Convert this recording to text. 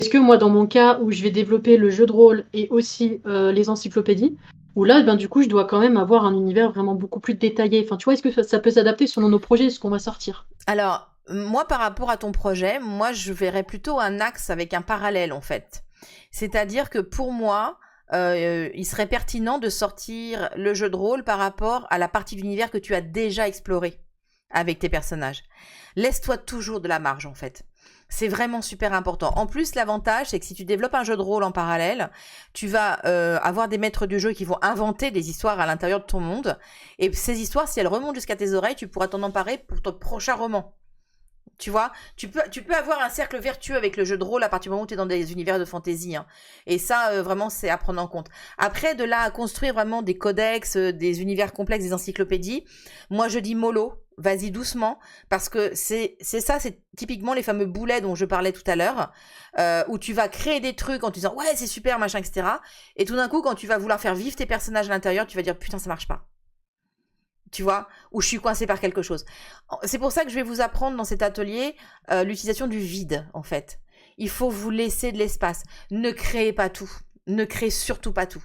est-ce que moi, dans mon cas où je vais développer le jeu de rôle et aussi les encyclopédies, où là, ben, du coup, je dois quand même avoir un univers vraiment beaucoup plus détaillé. Enfin, tu vois, est-ce que ça peut s'adapter selon nos projets, ce qu'on va sortir? Alors, moi, par rapport à ton projet, moi, je verrais plutôt un axe avec un parallèle, en fait. C'est-à-dire que pour moi, il serait pertinent de sortir le jeu de rôle par rapport à la partie de l'univers que tu as déjà exploré avec tes personnages. Laisse-toi toujours de la marge, en fait. C'est vraiment super important. En plus, l'avantage, c'est que si tu développes un jeu de rôle en parallèle, tu vas avoir des maîtres du jeu qui vont inventer des histoires à l'intérieur de ton monde. Et ces histoires, si elles remontent jusqu'à tes oreilles, tu pourras t'en emparer pour ton prochain roman. Tu vois, tu peux avoir un cercle vertueux avec le jeu de rôle à partir du moment où tu es dans des univers de fantasy, hein. Et ça, vraiment, c'est à prendre en compte. Après, de là à construire vraiment des codex, des univers complexes, des encyclopédies, moi je dis mollo, vas-y doucement, parce que c'est ça, c'est typiquement les fameux boulets dont je parlais tout à l'heure, où tu vas créer des trucs en te disant ouais c'est super machin etc. Et tout d'un coup quand tu vas vouloir faire vivre tes personnages à l'intérieur, tu vas dire putain ça marche pas. Tu vois, ou je suis coincée par quelque chose. C'est pour ça que je vais vous apprendre dans cet atelier l'utilisation du vide, en fait. Il faut vous laisser de l'espace. Ne créez pas tout. Ne créez surtout pas tout.